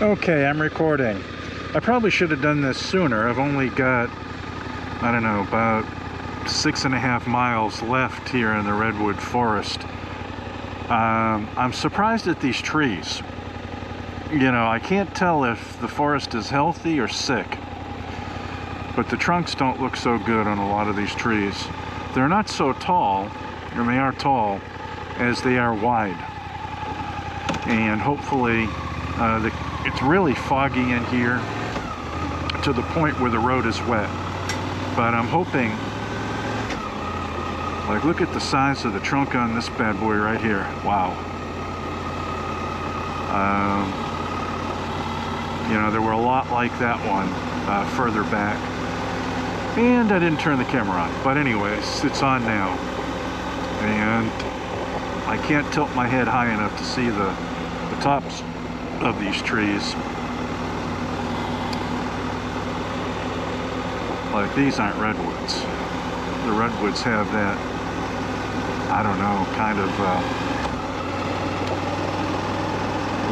Okay, I'm recording. I probably should have done this sooner. I've only got, I don't know, about 6.5 miles left here in the Redwood forest. I'm surprised at these trees. You know, I can't tell if the forest is healthy or sick, but the trunks don't look so good on a lot of these trees. They're not so tall, and they are tall, as they are wide. And hopefully, it's really foggy in here to the point where the road is wet. But I'm hoping, like, look at the size of the trunk on this bad boy right here. Wow. You know, there were a lot like that one further back. And I didn't turn the camera on. But anyways, it's on now. And I can't tilt my head high enough to see the tops of these trees. Like, these aren't redwoods. The redwoods have that, I don't know, kind of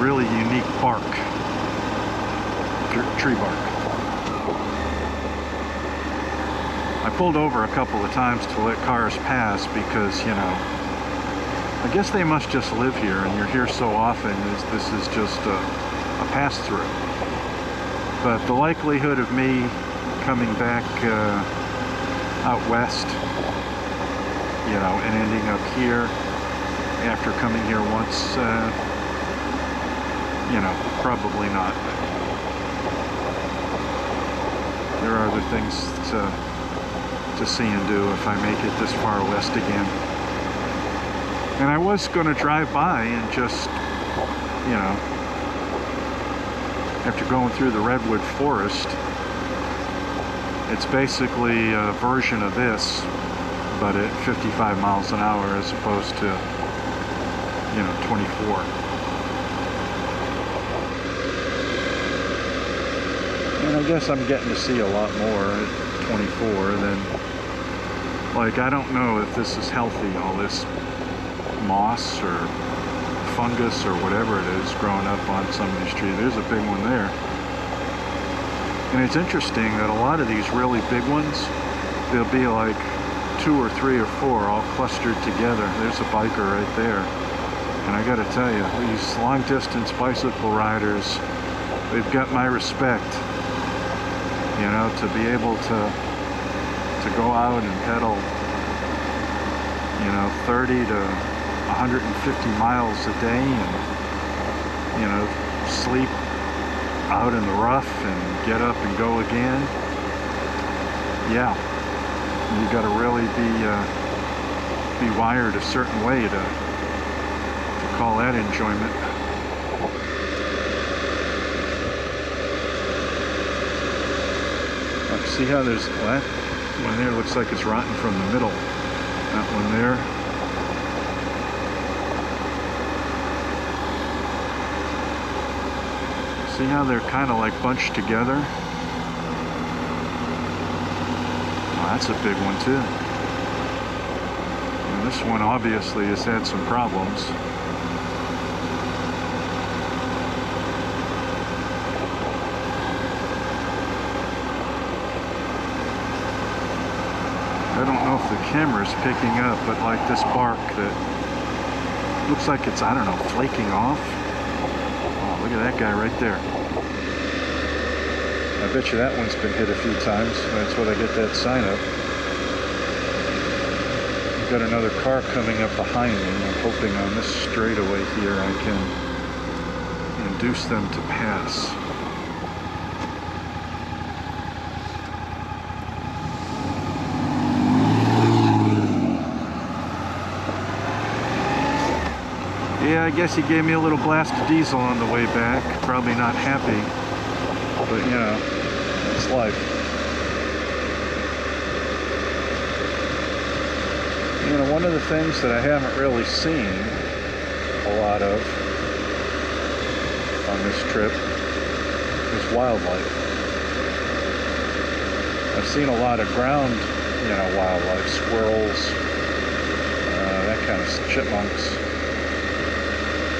really unique bark, tree bark. I pulled over a couple of times to let cars pass because, you know, I guess they must just live here, and you're here so often, this is just a pass-through. But the likelihood of me coming back out west, you know, and ending up here after coming here once, you know, probably not. There are other things to see and do if I make it this far west again. And I was going to drive by and just, you know, after going through the redwood forest, it's basically a version of this, but at 55 miles an hour as opposed to, you know, 24. And I guess I'm getting to see a lot more at 24 than, like, I don't know if this is healthy, all this moss or fungus or whatever it is growing up on some of these trees. There's a big one there. And it's interesting that a lot of these really big ones, they'll be like 2 or 3 or 4 all clustered together. There's a biker right there. And I gotta tell you, these long distance bicycle riders, they've got my respect. You know, to be able to go out and pedal, you know, 30 to 150 miles a day and, you know, sleep out in the rough and get up and go again. Yeah, you got to really be wired a certain way to call that enjoyment. See how there's that one there looks like it's rotten from the middle. That one there. See how they're kind of like bunched together? Oh, that's a big one too. And this one obviously has had some problems. I don't know if the camera's picking up, but like this bark that looks like it's, I don't know, flaking off. Oh, look at that guy right there. I bet you that one's been hit a few times. That's what I get that sign up. I've got another car coming up behind me. I'm hoping on this straightaway here I can induce them to pass. Yeah, I guess he gave me a little blast of diesel on the way back. Probably not happy, but you know, it's life. You know, one of the things that I haven't really seen a lot of on this trip is wildlife. I've seen a lot of ground, you know, wildlife, squirrels, that kind of chipmunks.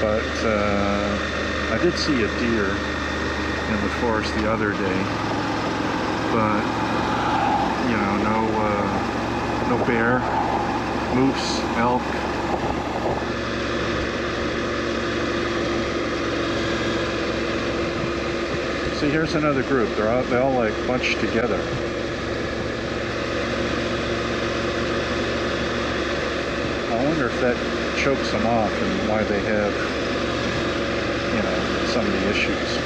But I did see a deer in the forest the other day, but you know, no bear, moose, elk. See, here's another group. They all like bunched together. I wonder if that chokes them off and why they have, you know, some of the issues.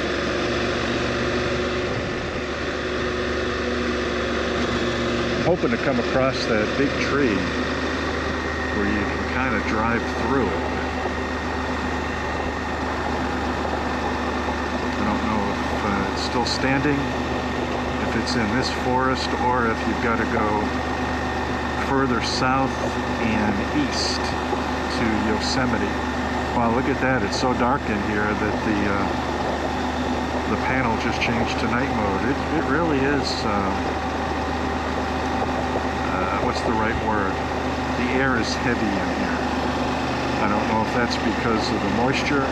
I'm hoping to come across that big tree where you can kind of drive through it. I don't know if it's still standing, if it's in this forest, or if you've got to go further south and east to Yosemite. Wow, look at that. It's so dark in here that the panel just changed to night mode. It really is, what's the right word? The air is heavy in here. I don't know if that's because of the moisture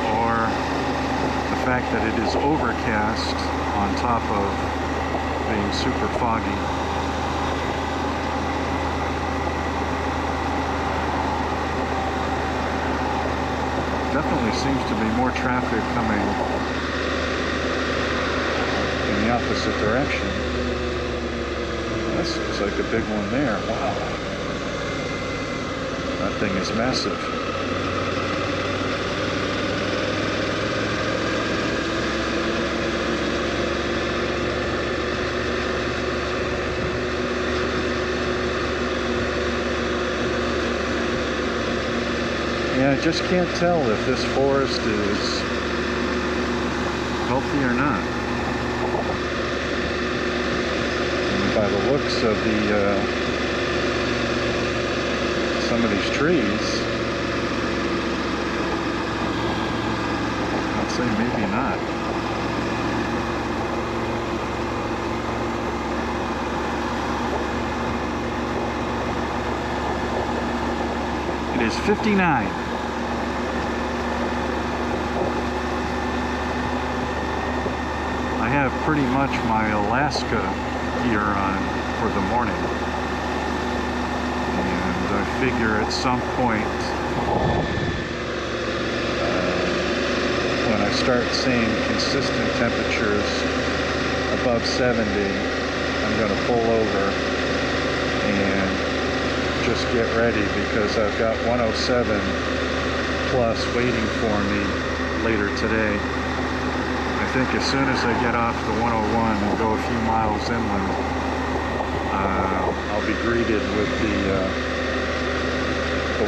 or the fact that it is overcast on top of being super foggy. Definitely seems to be more traffic coming in the opposite direction. This looks like a big one there. Wow. That thing is massive. Yeah, I just can't tell if this forest is healthy or not. And by the looks of some of these trees, I'd say maybe not. It is 59. I have pretty much my Alaska gear on for the morning, and I figure at some point when I start seeing consistent temperatures above 70, I'm going to pull over and just get ready, because I've got 107 plus waiting for me later today. I think as soon as I get off the 101 and go a few miles inland, I'll be greeted with the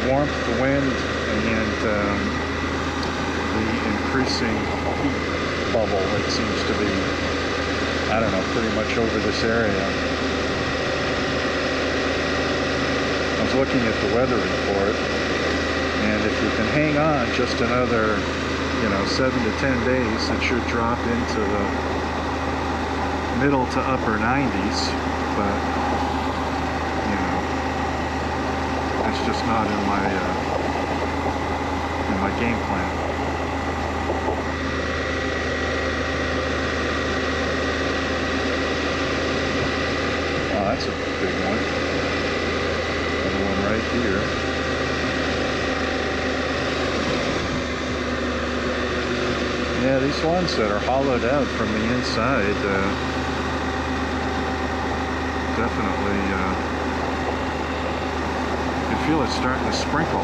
warmth, the wind, and the increasing heat bubble that seems to be, I don't know, pretty much over this area. I was looking at the weather report, and if you can hang on just another 7 to 10 days, it should drop into the middle to upper 90s, but it's just not in my game plan. Oh, that's a big one. Another one right here. Yeah, these ones that are hollowed out from the inside, definitely, you can feel it starting to sprinkle. I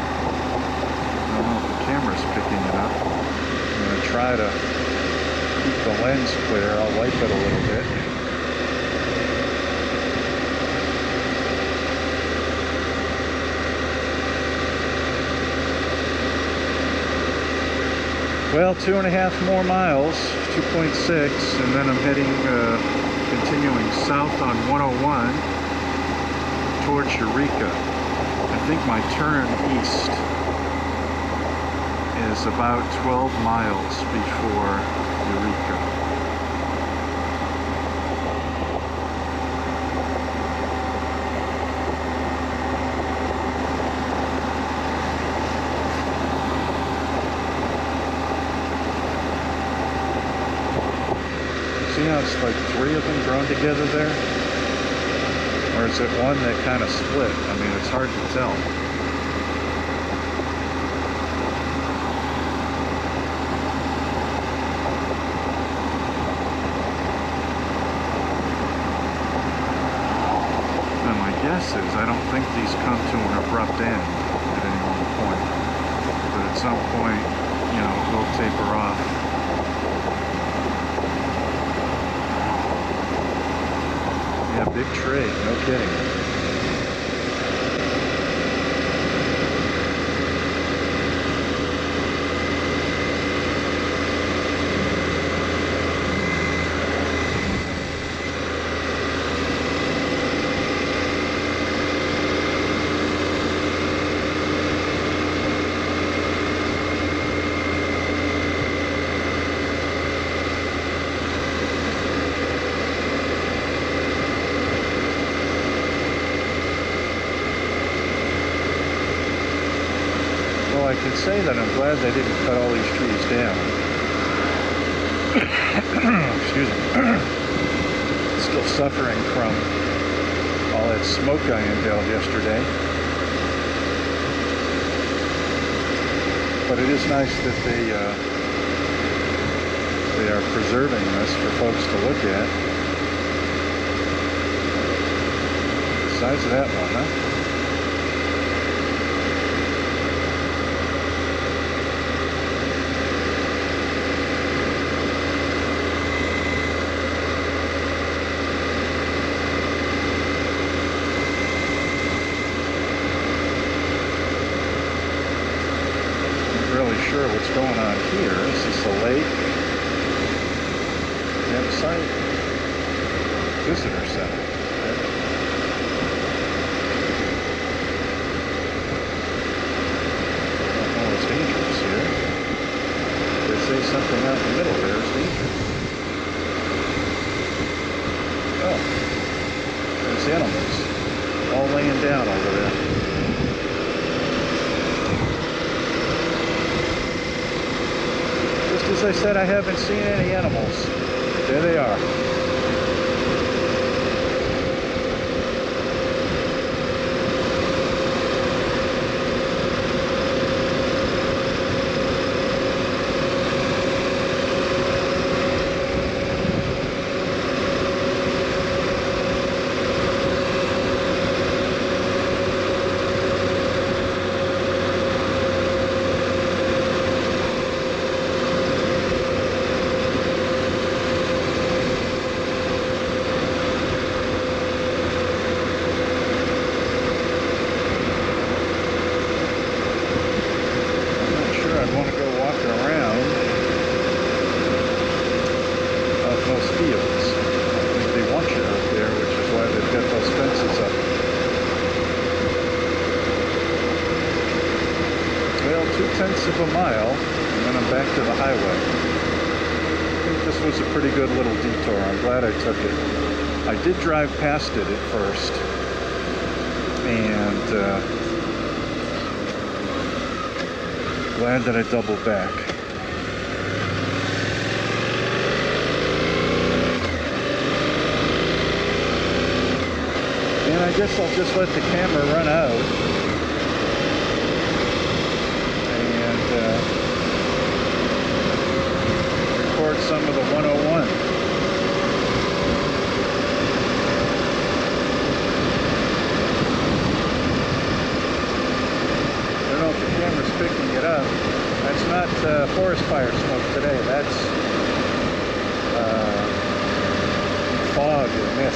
don't know if the camera's picking it up. I'm going to try to keep the lens clear. I'll wipe it a little bit. Well, 2.5 more miles, 2.6, and then I'm heading, continuing south on 101 towards Eureka. I think my turn east is about 12 miles before Eureka. it's like 3 of them grown together there? Or is it one that kind of split? I mean, it's hard to tell. And my guess is I don't think these come to an abrupt end at any one point. But at some point, you know, it will taper off. Yeah, big tree, no kidding. I can say that I'm glad they didn't cut all these trees down. Excuse me. Still suffering from all that smoke I inhaled yesterday. But it is nice that they are preserving this for folks to look at. The size of that one, huh? Sure what's going on here. Is this a lake? Campsite? Visitor center. I don't know what's dangerous here. They say something out in the middle there is dangerous. Oh. There's animals. All laying down over there. As I said, I haven't seen any animals. There they are. Of a mile, and then I'm back to the highway. I think this was a pretty good little detour. I'm glad I took it. I did drive past it at first, and glad that I doubled back. And I guess I'll just let the camera run out. Record some of the 101. I don't know if the camera's picking it up. That's not forest fire smoke today. That's fog and mist.